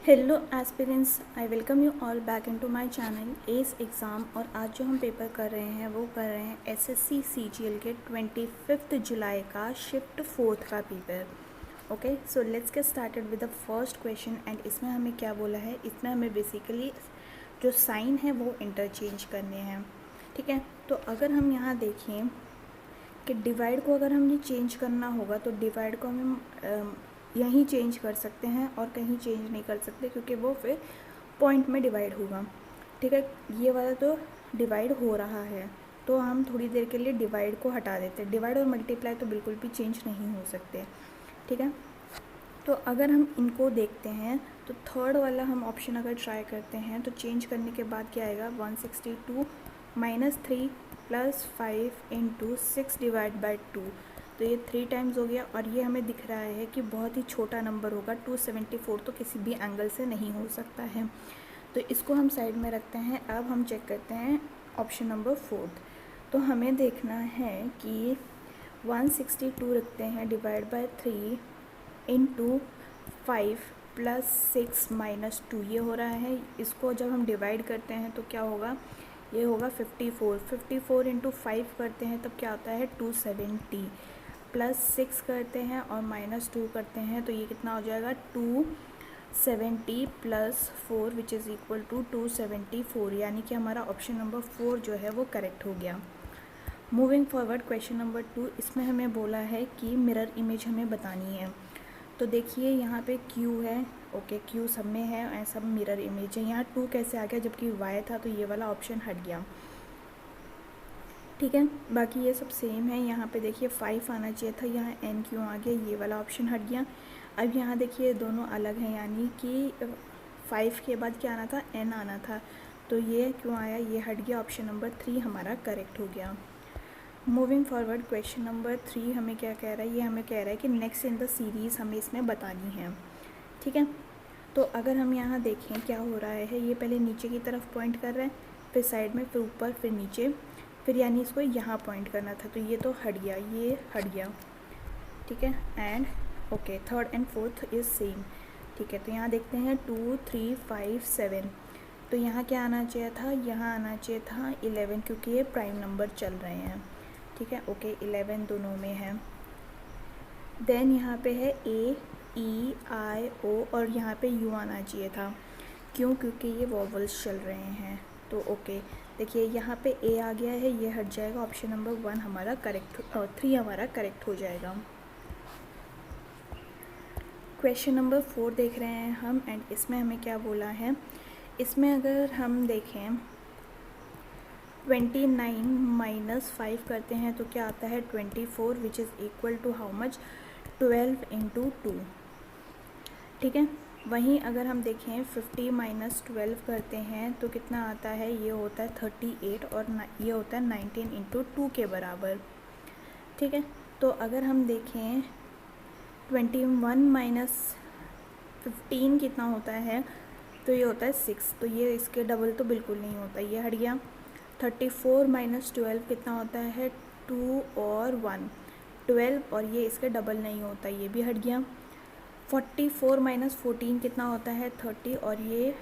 Hello aspirants, I welcome you all back into my channel S exam. और आज जो हम पेपर कर रहे हैं वो कर रहे हैं एसएससी सीजीएल के 25 जुलाई का शिफ्ट 4 का paper. Okay, so let's get started with the first question. And इसमें हमें क्या बोला है, इसमें हमें बेसिकली जो साइन है वो इंटरचेंज करने हैं। ठीक है, तो अगर हम यहाँ देखें कि डिवाइड को अगर हमें चेंज करना होगा तो डिवाइड को हम यहीं चेंज कर सकते हैं और कहीं चेंज नहीं कर सकते, क्योंकि वो फिर पॉइंट में डिवाइड होगा। ठीक है, ये वाला तो डिवाइड हो रहा है तो हम थोड़ी देर के लिए डिवाइड को हटा देते हैं। डिवाइड और मल्टीप्लाई तो बिल्कुल भी चेंज नहीं हो सकते। ठीक है, तो अगर हम इनको देखते हैं तो थर्ड वाला हम ऑप्शन अगर ट्राई करते हैं तो चेंज करने के बाद क्या आएगा, 162 - 3 + 5 × 6 / 2। तो ये 3 टाइम्स हो गया और ये हमें दिख रहा है कि बहुत ही छोटा नंबर होगा। 274 तो किसी भी एंगल से नहीं हो सकता है, तो इसको हम साइड में रखते हैं। अब हम चेक करते हैं ऑप्शन नंबर 4। तो हमें देखना है कि 162 रखते हैं डिवाइड बाय 3 × 5 + 6 - 2, ये हो रहा है। इसको जब हम डिवाइड करते हैं तो क्या होगा, ये होगा 54। 54 × 5 करते हैं तब क्या आता है 270, +6 करते हैं और -2 करते हैं तो ये कितना हो जाएगा 270 + 4 विच इज़ इक्वल टू 274। यानी कि हमारा ऑप्शन नंबर 4 जो है वो करेक्ट हो गया। मूविंग फॉरवर्ड, क्वेश्चन नंबर 2, इसमें हमें बोला है कि मिरर इमेज हमें बतानी है। तो देखिए यहाँ पे Q है, ओके, Q सब में है और सब मिरर इमेज है। यहाँ 2 कैसे आ गया जबकि Y था, तो ये वाला ऑप्शन हट गया। ठीक है, बाकी ये सब सेम है। यहाँ पे देखिए 5 आना चाहिए था, यहाँ N क्यों आ गया, ये वाला ऑप्शन हट गया। अब यहाँ देखिए दोनों अलग हैं, यानी कि 5 के बाद क्या आना था, N आना था, तो ये क्यों आया, ये हट गया। ऑप्शन नंबर 3 हमारा करेक्ट हो गया। मूविंग फॉरवर्ड, क्वेश्चन नंबर 3 हमें क्या कह रहा है, ये हमें कह रहा है कि नेक्स्ट इन द सीरीज़ हमें इसमें बतानी है। ठीक है, तो अगर हम यहाँ देखें क्या हो रहा है, ये पहले नीचे की तरफ पॉइंट कर रहा है, फिर साइड में, फिर ऊपर, फिर नीचे, फिर यानी इसको यहाँ पॉइंट करना था, तो ये तो हट गया, ये हट गया। ठीक है, and okay, third and fourth is same. ठीक है, तो यहाँ देखते हैं 2 3 5 7, तो यहाँ क्या आना चाहिए था, यहाँ आना चाहिए था 11, क्योंकि ये प्राइम नंबर चल रहे हैं। ठीक है, ओके, 11 दोनों में है। देन यहाँ पे है A E I O और यहाँ पे U आना चाहिए था। क्यों, क्योंकि ये वॉवल्स चल रहे हैं। तो ओके, देखिए यहाँ पे A आ गया है, ये हट जाएगा। ऑप्शन नंबर 1 हमारा करेक्ट और 3 हमारा करेक्ट हो जाएगा। क्वेश्चन नंबर 4 देख रहे हैं हम, एंड इसमें हमें क्या बोला है, इसमें अगर हम देखें 29 - 5 करते हैं तो क्या आता है 24, which is equal to how much, 12 × 2। ठीक है, वहीं अगर हम देखें 50 - 12 करते हैं तो कितना आता है, ये होता है 38 और ये होता है 19 × 2 के बराबर। ठीक है, तो अगर हम देखें 21 - 15 कितना होता है, तो ये होता है 6, तो ये इसके डबल तो बिल्कुल नहीं होता, ये हट गया। 34 - 12 कितना होता है, 2 और 1, 12, और ये इसके डबल नहीं होता, ये भी हट गया। 44 - 14 कितना होता है, 30, और ये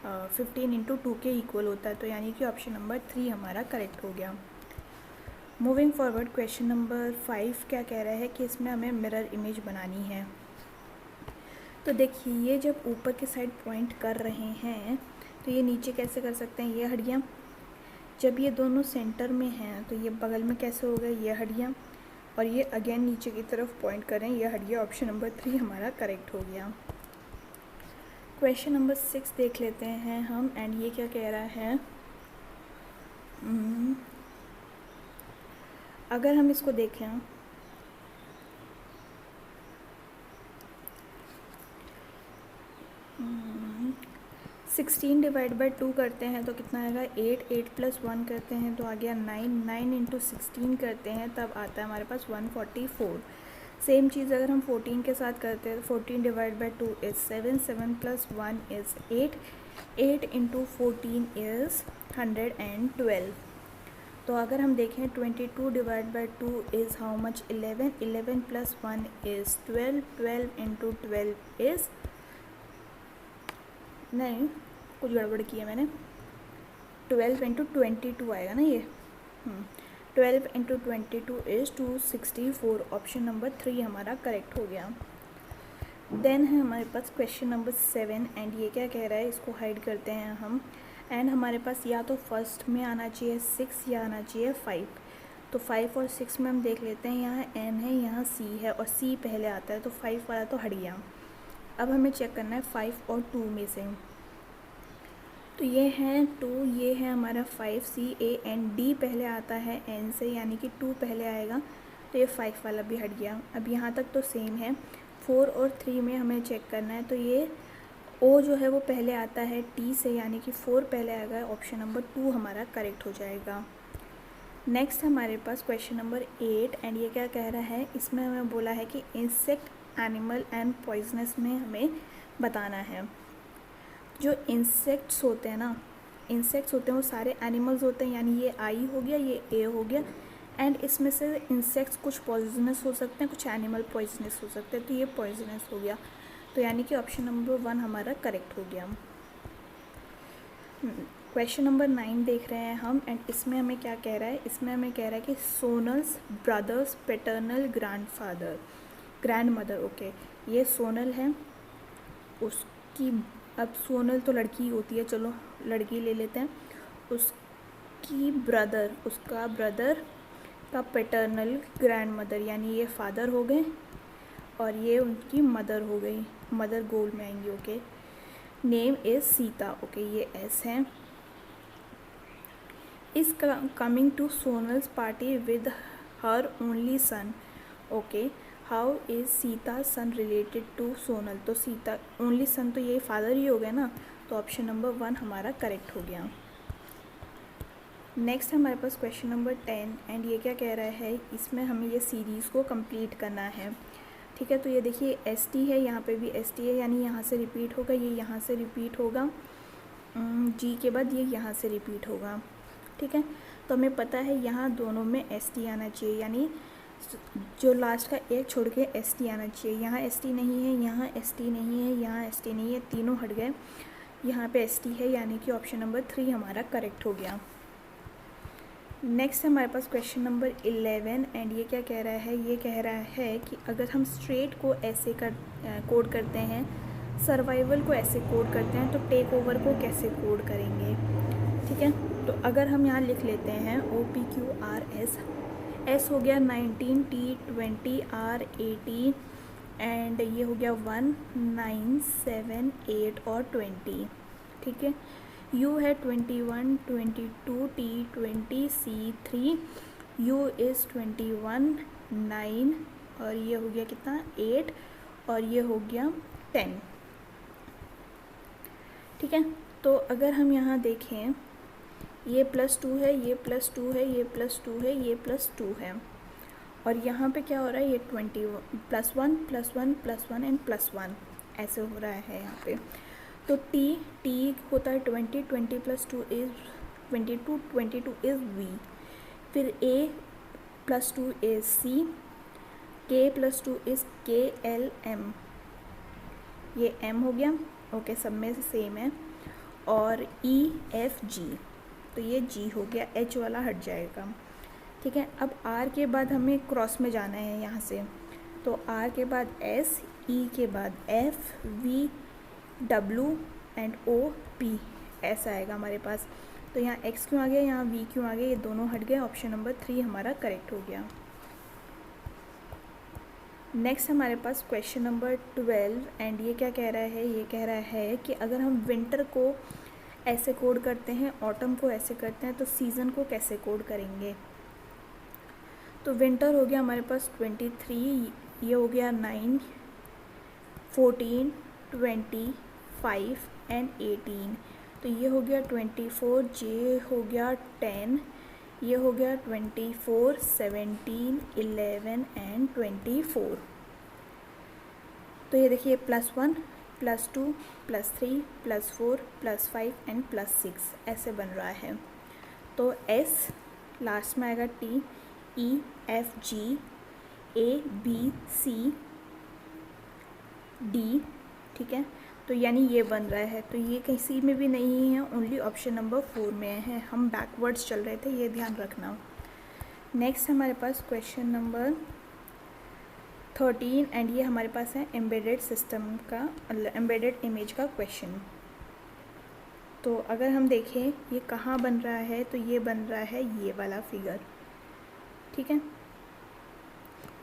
15 × 2 के इक्वल होता है, तो यानी कि ऑप्शन नंबर 3 हमारा करेक्ट हो गया। मूविंग फॉरवर्ड, क्वेश्चन नंबर 5 क्या कह रहा है कि इसमें हमें मिरर इमेज बनानी है। तो देखिए ये जब ऊपर के साइड पॉइंट कर रहे हैं तो ये नीचे कैसे कर सकते हैं, ये हट गया। जब ये दोनों सेंटर में हैं तो ये बगल में कैसे हो गया, ये हट गया। और ये अगेन नीचे की तरफ पॉइंट करें, ये हट गया। ऑप्शन नंबर 3 हमारा करेक्ट हो गया। क्वेश्चन नंबर 6 देख लेते हैं हम, एंड ये क्या कह रहा है, अगर हम इसको देखें 16 डिवाइड बाय 2 करते हैं तो कितना आएगा 8, 8 + 1 करते हैं तो आ गया 9, 9 × 16 करते हैं तब आता है हमारे पास 144। सेम चीज़ अगर हम 14 के साथ करते हैं, 14 divide by 2 is 7, 7 + 1 is 8, 8 × 14 is 112। तो अगर हम देखें 22 divide by 2 is how much, 11, 11 + 1 is 12, 12 × 12 is नहीं, कुछ गड़बड़ की है मैंने। 12 इंटू 22 आएगा ना ये। 12 इंटू 22 इज़ 264। ऑप्शन नंबर 3 हमारा करेक्ट हो गया। देन है हमारे पास क्वेश्चन नंबर 7 एंड ये क्या कह रहा है, इसको हाइड करते हैं हम। एंड हमारे पास या तो फर्स्ट में आना चाहिए 6 या आना चाहिए 5। तो 5 और 6 में हम देख लेते हैं, यहाँ n है, यहाँ c है और c पहले आता है, तो 5 वाला तो हट गया। अब हमें चेक करना है 5 और 2 में से। तो ये है 2, ये है हमारा 5, c a n d पहले आता है n से, यानी कि 2 पहले आएगा, तो ये 5 वाला भी हट गया। अब यहाँ तक तो सेम है। 4 और 3 में हमें चेक करना है, तो ये o जो है वो पहले आता है t से, यानी कि 4 पहले आएगा। ऑप्शन नंबर 2 हमारा करेक्ट हो जाएगा। नेक्स्ट हमारे पास क्वेश्चन नंबर 8 एंड ये क्या कह रहा है, इसमें हमें बोला है कि इंसेक्ट, एनिमल एंड पॉइजनस में हमें बताना है। जो इंसेक्ट्स होते हैं ना, इंसेक्ट्स होते हैं वो सारे एनिमल्स होते हैं, यानी ये आई हो गया, ये ए हो गया। एंड इसमें से इंसेक्ट्स कुछ पॉइजनस हो सकते हैं, कुछ एनिमल पॉइजनस हो सकते हैं, तो ये पॉइजनस हो गया। तो यानी कि ऑप्शन नंबर 1 हमारा करेक्ट हो गया। क्वेश्चन नंबर 9 देख रहे हैं हम एंड इसमें हमें क्या कह रहा है, इसमें हमें कह रहा है कि Sonal's brothers paternal grand mother. Okay, ये सोनल है, उसकी, अब सोनल तो लड़की होती है, चलो लड़की ले लेते हैं। उसकी ब्रदर, उसका ब्रदर का पैटर्नल ग्रैंड मदर, यानी ये फादर हो गए और ये उनकी मदर हो गई, मदर गोल में आएंगी। Okay, name is Sita. Okay, ये एस है। Is coming to Sonal's party with her only son. Okay, how is Sita son related to Sonal. तो सीता ओनली सन, तो ये फादर ही हो गया ना, तो ऑप्शन नंबर 1 हमारा करेक्ट हो गया। नेक्स्ट हमारे पास क्वेश्चन नंबर 10 एंड ये क्या कह रहा है, इसमें हमें ये सीरीज़ को कंप्लीट करना है। ठीक है, तो ये देखिए एस टी है, यहाँ पे भी एस टी है, यानी यहाँ से रिपीट होगा, ये यहाँ से रिपीट होगा, जी के बाद ये यहाँ से रिपीट होगा। ठीक है, तो हमें पता है यहाँ दोनों में एस टी आना चाहिए, यानी जो लास्ट का एक छोड़ के एस टी आना चाहिए। यहाँ एस टी नहीं है, यहाँ एस टी नहीं है, यहाँ एस टी नहीं है, तीनों हट गए, यहाँ पे एस टी है, यानी कि ऑप्शन नंबर 3 हमारा करेक्ट हो गया। नेक्स्ट हमारे पास क्वेश्चन नंबर 11 एंड ये क्या कह रहा है, ये कह रहा है कि अगर हम स्ट्रेट को ऐसे कोड करते हैं, सर्वाइवल को ऐसे कोड करते हैं, तो टेक ओवर को कैसे कोड करेंगे। ठीक है, तो अगर हम यहाँ लिख लेते हैं OPQRS, S हो गया 19, T 20, R 18 एंड ये हो गया 1 9 7 8 और 20। ठीक है, U है 21 22, T 20, C 3, U इज़ 21 9 और ये हो गया कितना 8 और ये हो गया 10। ठीक है, तो अगर हम यहाँ देखें, ये +2 है, ये +2 है, ये +2 है, ये +2 है, और यहाँ पे क्या हो रहा है, ये 21 +1 +1 +1 एंड +1 ऐसे हो रहा है यहाँ पे। तो T होता है 20, 20 + 2 इज़ 22, 22 इज़ V। फिर A +2 is C, K +2 is KLM, ये M हो गया। ओके, सब में से सेम है। और EFG, तो ये G हो गया, H वाला हट जाएगा। ठीक है, अब R के बाद हमें क्रॉस में जाना है यहाँ से, तो R के बाद S, E के बाद F, V W and O P ऐसा आएगा हमारे पास। तो यहाँ X क्यों आ गया, यहाँ V क्यों आ गया, ये दोनों हट गए, ऑप्शन नंबर 3 हमारा करेक्ट हो गया। नेक्स्ट हमारे पास क्वेश्चन नंबर 12 एंड ये क्या कह रहा है, ये कह रहा है कि अगर हम विंटर को ऐसे कोड करते हैं, ऑटम को ऐसे करते हैं, तो सीज़न को कैसे कोड करेंगे। तो विंटर हो गया हमारे पास 23, ये हो गया 9 14 25 एंड 18, तो ये हो गया 24, जे हो गया 10, ये हो गया 24 17 11 एंड 24। तो ये देखिए +1 +2 +3 +4 +5 एंड +6 ऐसे बन रहा है। तो S लास्ट में आएगा, T E F G A B C D। ठीक है, तो यानी ये बन रहा है, तो ये किसी में भी नहीं है, ओनली ऑप्शन नंबर 4 में है। हम बैकवर्ड्स चल रहे थे, ये ध्यान रखना। नेक्स्ट हमारे पास क्वेश्चन नंबर 13 एंड ये हमारे पास है एम्बेडेड सिस्टम का, एम्बेडेड इमेज का क्वेश्चन। तो अगर हम देखें ये कहाँ बन रहा है, तो ये बन रहा है ये वाला फिगर, ठीक है।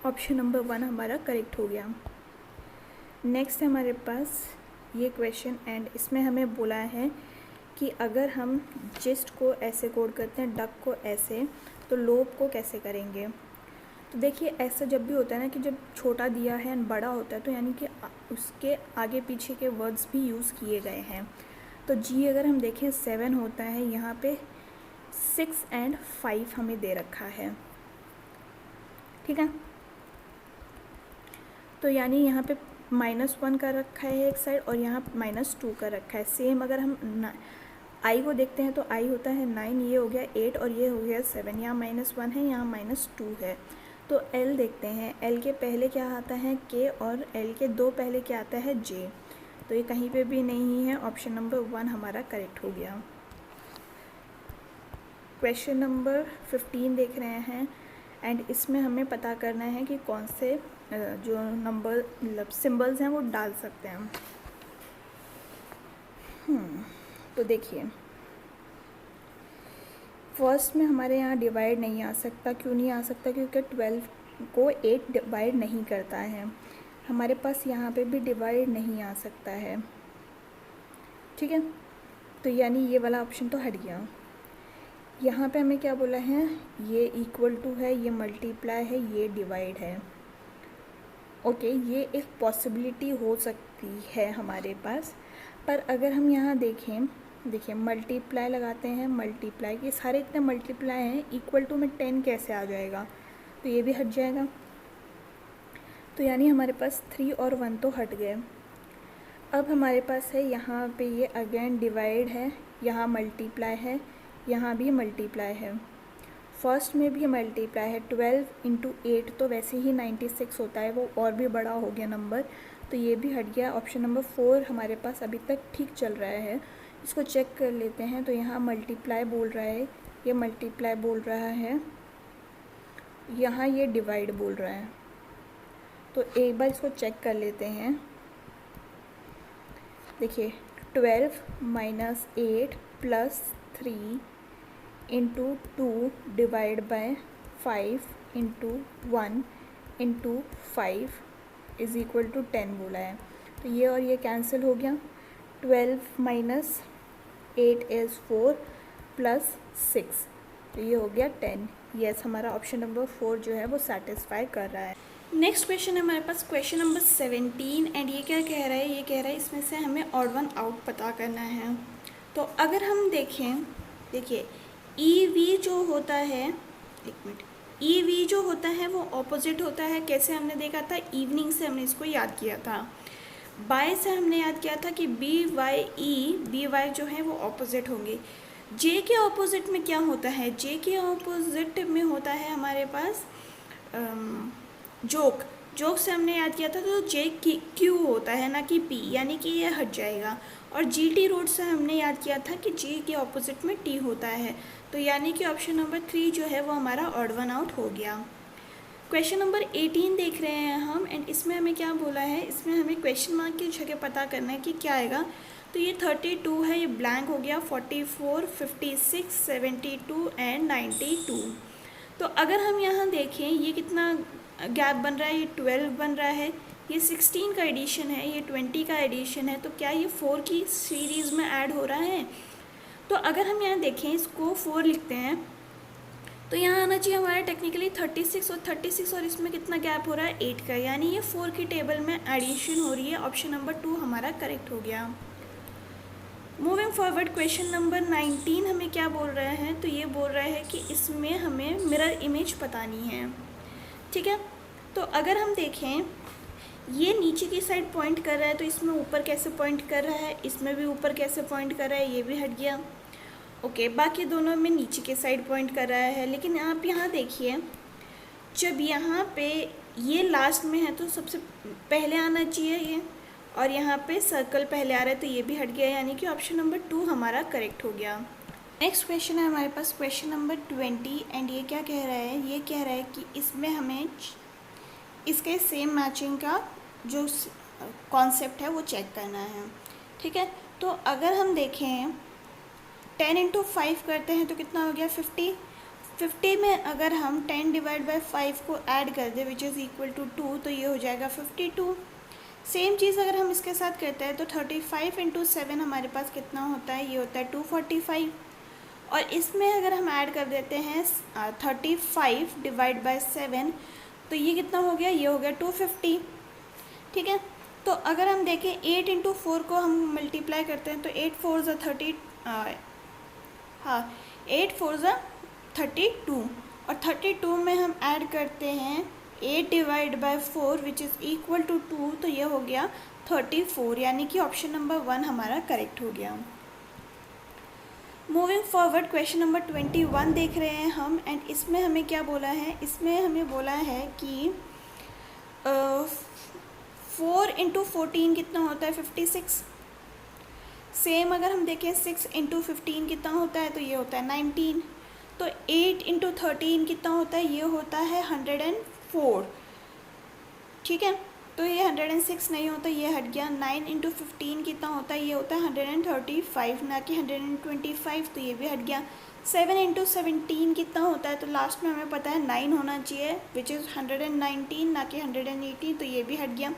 ऑप्शन नंबर 1 हमारा करेक्ट हो गया। नेक्स्ट है हमारे पास ये क्वेश्चन एंड इसमें हमें बोला है कि अगर हम जिस्ट को ऐसे कोड करते हैं, डक को ऐसे, तो लोब को कैसे करेंगे। तो देखिए ऐसा जब भी होता है ना कि जब छोटा दिया है एंड बड़ा होता है, तो यानी कि उसके आगे पीछे के वर्ड्स भी यूज़ किए गए हैं। तो जी अगर हम देखें 7 होता है, यहाँ पे 6 एंड 5 हमें दे रखा है, ठीक है। तो यानी यहाँ पे -1 का रखा है एक साइड और यहाँ -2 का रखा है। सेम अगर हम आई को देखते हैं तो आई होता है 9, ये हो गया 8 और ये हो गया 7, यहाँ -1 है, यहाँ -2 है। तो एल देखते हैं, एल के पहले क्या आता है के और एल के 2 पहले क्या आता है जे, तो ये कहीं पे भी नहीं है। ऑप्शन नंबर 1 हमारा करेक्ट हो गया। क्वेश्चन नंबर 15 देख रहे हैं एंड इसमें हमें पता करना है कि कौन से जो नंबर मतलब सिंबल्स हैं वो डाल सकते हैं। तो देखिए फर्स्ट में हमारे यहाँ डिवाइड नहीं आ सकता। क्यों नहीं आ सकता? क्योंकि 12 को 8 डिवाइड नहीं करता है। हमारे पास यहाँ पे भी डिवाइड नहीं आ सकता है, ठीक है। तो यानी ये वाला ऑप्शन तो हट गया। यहाँ पे हमें क्या बोला है, ये इक्वल टू है, ये मल्टीप्लाई है, ये डिवाइड है। ओके, ये एक पॉसिबिलिटी हो सकती है हमारे पास, पर अगर हम यहाँ देखें, देखिए मल्टीप्लाई लगाते हैं, मल्टीप्लाई के सारे इतने मल्टीप्लाई हैं, इक्वल टू में 10 कैसे आ जाएगा, तो ये भी हट जाएगा। तो यानी हमारे पास 3 और 1 तो हट गए। अब हमारे पास है यहाँ पे ये अगेन डिवाइड है, यहाँ मल्टीप्लाई है, यहाँ भी मल्टीप्लाई है, फर्स्ट में भी मल्टीप्लाई है। 12 × 8 तो वैसे ही 96 होता है, वो और भी बड़ा हो गया नंबर, तो ये भी हट गया। ऑप्शन नंबर 4 हमारे पास अभी तक ठीक चल रहा है। इसको चेक कर लेते हैं। तो यहाँ मल्टीप्लाई बोल रहा है, ये मल्टीप्लाई बोल रहा है, यहाँ ये डिवाइड बोल रहा है। तो एक बार इसको चेक कर लेते हैं। देखिए 12 - 8 + 3 × 2 divide by 5 × 1 × 5 is equal to 10 बोला है। तो ये और ये कैंसिल हो गया। 12 - 8 इज़ 4 + 6, तो ये हो गया 10। यस, हमारा ऑप्शन नंबर 4 जो है वो सेटिस्फाई कर रहा है। नेक्स्ट क्वेश्चन है हमारे पास क्वेश्चन नंबर 17 एंड ये क्या कह रहा है, ये कह रहा है इसमें से हमें ऑड वन आउट पता करना है। तो अगर हम देखें, देखिए EV जो होता है, एक मिनट, EV जो होता है वो ऑपोजिट होता है। कैसे हमने देखा था, इवनिंग से हमने इसको याद किया था। बाय से हमने याद किया था कि BY जो है वो ऑपोजिट होंगे। J के ऑपोजिट में क्या होता है, J के ऑपोजिट में होता है हमारे पास जोक से हमने याद किया था, तो JQ होता है ना कि P, यानी कि ये हट जाएगा। और GT रूट से हमने याद किया था कि G के ऑपोजिट में T होता है, तो यानी कि ऑप्शन नंबर 3 जो है वो हमारा ऑड वन आउट हो गया। क्वेश्चन नंबर 18 देख रहे हैं हम एंड इसमें हमें क्या बोला है, इसमें हमें क्वेश्चन मार्क की जगह पता करना है कि क्या आएगा। तो ये 32 है, ये ब्लैंक हो गया, 44, 56, 72 एंड 92। तो अगर हम यहाँ देखें ये कितना गैप बन रहा है, ये 12 बन रहा है, ये 16 का एडिशन है, ये 20 का एडिशन है, तो क्या ये 4 की सीरीज़ में ऐड हो रहा है। तो अगर हम यहाँ देखें, इसको 4 लिखते हैं, तो यहाँ आना चाहिए हमारा टेक्निकली 36 और इसमें कितना गैप हो रहा है 8 का, यानी ये 4 की टेबल में एडिशन हो रही है। ऑप्शन नंबर 2 हमारा करेक्ट हो गया। मूविंग फॉरवर्ड, क्वेश्चन नंबर 19 हमें क्या बोल रहा है, तो ये बोल रहा है कि इसमें हमें मिरर इमेज बतानी है, ठीक है। तो अगर हम देखें, ये नीचे की साइड पॉइंट कर रहा है, तो इसमें ऊपर कैसे पॉइंट कर रहा है, इसमें भी ऊपर कैसे पॉइंट कर रहा है, ये भी हट गया। ओके, बाकी दोनों में नीचे के साइड पॉइंट कर रहा है। लेकिन आप यहाँ देखिए, जब यहाँ पे ये लास्ट में है तो सबसे पहले आना चाहिए ये, और यहाँ पे सर्कल पहले आ रहा है तो ये भी हट गया, यानी कि ऑप्शन नंबर 2 हमारा करेक्ट हो गया। नेक्स्ट क्वेश्चन है हमारे पास क्वेश्चन नंबर 20 एंड ये क्या कह रहा है, ये कह रहा है कि इसमें हमें इसके सेम मैचिंग का जो कॉन्सेप्ट है वो चेक करना है। ठीक है, तो अगर हम देखें 10 इंटू 5 करते हैं तो कितना हो गया 50। 50 में अगर हम 10 डिवाइड बाई 5 को ऐड कर दें विच इज़ इक्वल टू 2 तो ये हो जाएगा 52। सेम चीज़ अगर हम इसके साथ करते हैं तो 35 इंटू 7 हमारे पास कितना होता है, ये होता है 245। और इसमें अगर हम ऐड कर देते हैं 35 डिवाइड बाई 7 तो ये कितना हो गया, ये हो गया 250। ठीक है, तो अगर हम देखें 8 इंटू 4 को हम मल्टीप्लाई करते हैं तो 8 4 ज़ा 30, हाँ 8 4 ज़ा 32 और 32 में हम ऐड करते हैं 8 divide by 4 which is equal to 2 तो ये हो गया 34, यानी कि ऑप्शन नंबर 1 हमारा करेक्ट हो गया। मूविंग फॉरवर्ड क्वेश्चन नंबर 21 देख रहे हैं हम एंड इसमें हमें क्या बोला है, इसमें हमें बोला है कि 4 इंटू 14 कितना होता है 56। सेम अगर हम देखें 6 इंटू 15 कितना होता है तो ये होता है 19। तो 8 इंटू 13 कितना होता है, ये होता है 104। ठीक है, तो ये 106 नहीं होता, ये हट गया। 9 इंटू 15 कितना होता है, ये होता है 135 ना कि 125, तो ये भी हट गया। 7 इंटू 17 कितना होता है, तो लास्ट में हमें पता है 9 होना चाहिए विच इज़ 119 ना कि 118, तो ये भी हट गया।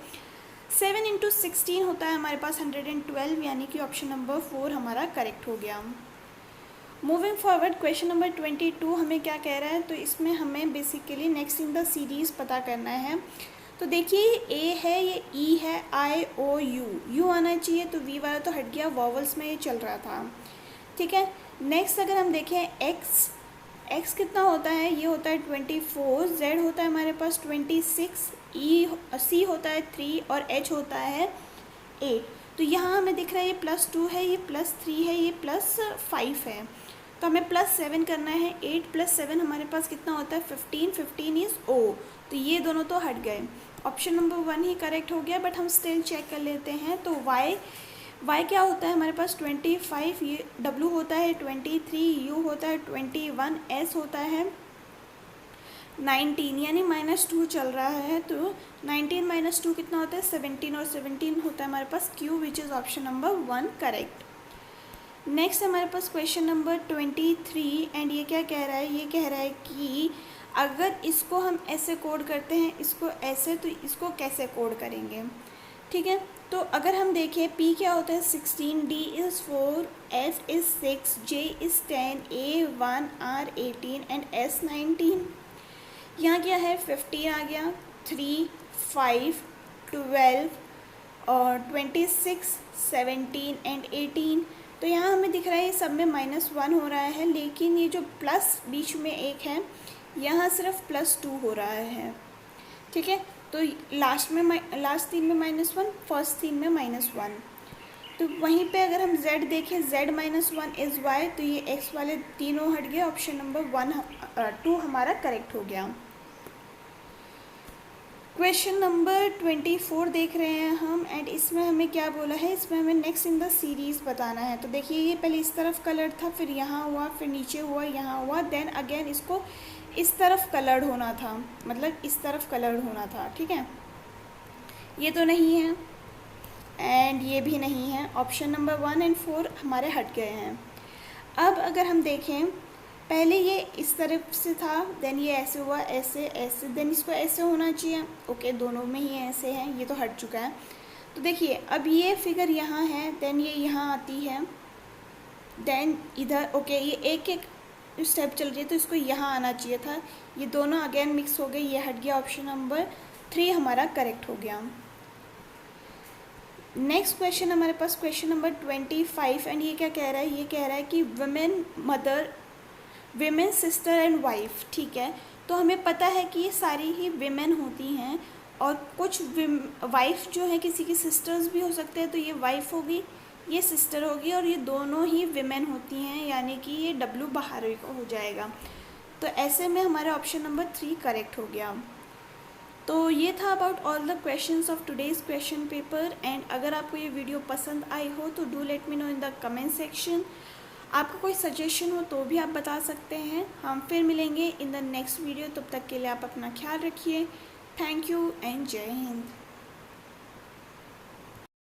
7 इंटू 16 होता है हमारे पास 112, यानी कि ऑप्शन नंबर 4 हमारा करेक्ट हो गया। मूविंग फॉरवर्ड क्वेश्चन नंबर 22 हमें क्या कह रहा है, तो इसमें हमें basically next in the series पता करना है। तो देखिए ए है, ये ई है, आई ओ यू आना चाहिए, तो वी वाला तो हट गया, वॉवल्स में ये चल रहा था। ठीक है, नेक्स्ट अगर हम देखें एक्स कितना होता है, ये होता है 24, जेड होता है हमारे पास 26, सी होता है 3 और एच होता है 8। तो यहाँ हमें दिख रहा है ये +2 है, ये +3 है, ये +5 है, तो हमें +7 करना है। 8 + 7 हमारे पास कितना होता है 15, 15 इज़ O, तो ये दोनों तो हट गए, ऑप्शन नंबर 1 ही करेक्ट हो गया। बट हम स्टिल चेक कर लेते हैं, तो वाई क्या होता है हमारे पास 25, ये W होता है 23, U होता है 21, S होता है 19, यानी -2 चल रहा है, तो 19 - 2 कितना होता है 17 और 17 होता है हमारे पास Q which is option number 1 correct. Next हमारे पास क्वेश्चन नंबर 23 एंड ये क्या कह रहा है, ये कह रहा है कि अगर इसको हम ऐसे कोड करते हैं, इसको ऐसे, तो इसको कैसे कोड करेंगे। ठीक है, तो अगर हम देखें P क्या होता है 16, D is 4, F is 6, J is 10, A 1, R 18 and S 19। यहाँ क्या है 50 आ गया, 3, 5, 12 और 26, 17 एंड 18। तो यहाँ हमें दिख रहा है ये सब में -1 हो रहा है, लेकिन ये जो प्लस बीच में एक है यहाँ सिर्फ +2 हो रहा है। ठीक है, तो लास्ट 3 में -1, फर्स्ट 3 में -1। तो वहीं पे अगर हम z देखें, z -1 इज़ y, तो ये x वाले तीनों हट गए, ऑप्शन नंबर 2 हमारा करेक्ट हो गया। क्वेश्चन नंबर 24 देख रहे हैं हम एंड इसमें हमें क्या बोला है, इसमें हमें नेक्स्ट इन द सीरीज़ बताना है। तो देखिए ये पहले इस तरफ कलर था, फिर यहाँ हुआ, फिर नीचे हुआ, यहाँ हुआ, देन अगेन इसको इस तरफ कलर्ड होना था, मतलब इस तरफ कलर्ड होना था। ठीक है, ये तो नहीं है एंड ये भी नहीं है, ऑप्शन नंबर 1 एंड 4 हमारे हट गए हैं। अब अगर हम देखें, पहले ये इस तरफ से था, देन ये ऐसे हुआ, ऐसे ऐसे, देन इसको ऐसे होना चाहिए। ओके, दोनों में ही ऐसे हैं, ये तो हट चुका है। तो देखिए अब ये फिगर यहाँ है, देन ये यहाँ आती है, देन इधर, ओके ये एक एक स्टेप चल रही है, तो इसको यहाँ आना चाहिए था, ये दोनों अगेन मिक्स हो गए, ये हट गया, ऑप्शन नंबर 3 हमारा करेक्ट हो गया। नेक्स्ट क्वेश्चन हमारे पास क्वेश्चन नंबर 25 एंड ये क्या कह रहा है, ये कह रहा है कि विमेन सिस्टर एंड वाइफ। ठीक है, तो हमें पता है कि ये सारी ही विमेन होती हैं और कुछ वाइफ जो है किसी की सिस्टर्स भी हो सकते हैं, तो ये वाइफ होगी, ये सिस्टर होगी और ये दोनों ही विमेन होती हैं, यानी कि ये W बाहर हो जाएगा। तो ऐसे में हमारा ऑप्शन नंबर 3 करेक्ट हो गया। तो ये था about all the questions of today's question paper. And अगर आपको ये वीडियो पसंद आई हो तो do let me know in the comment section. आपका कोई सजेशन हो तो भी आप बता सकते हैं। हम फिर मिलेंगे इन द नेक्स्ट वीडियो, तब तक के लिए आप अपना ख्याल रखिए। थैंक यू एंड जय हिंद।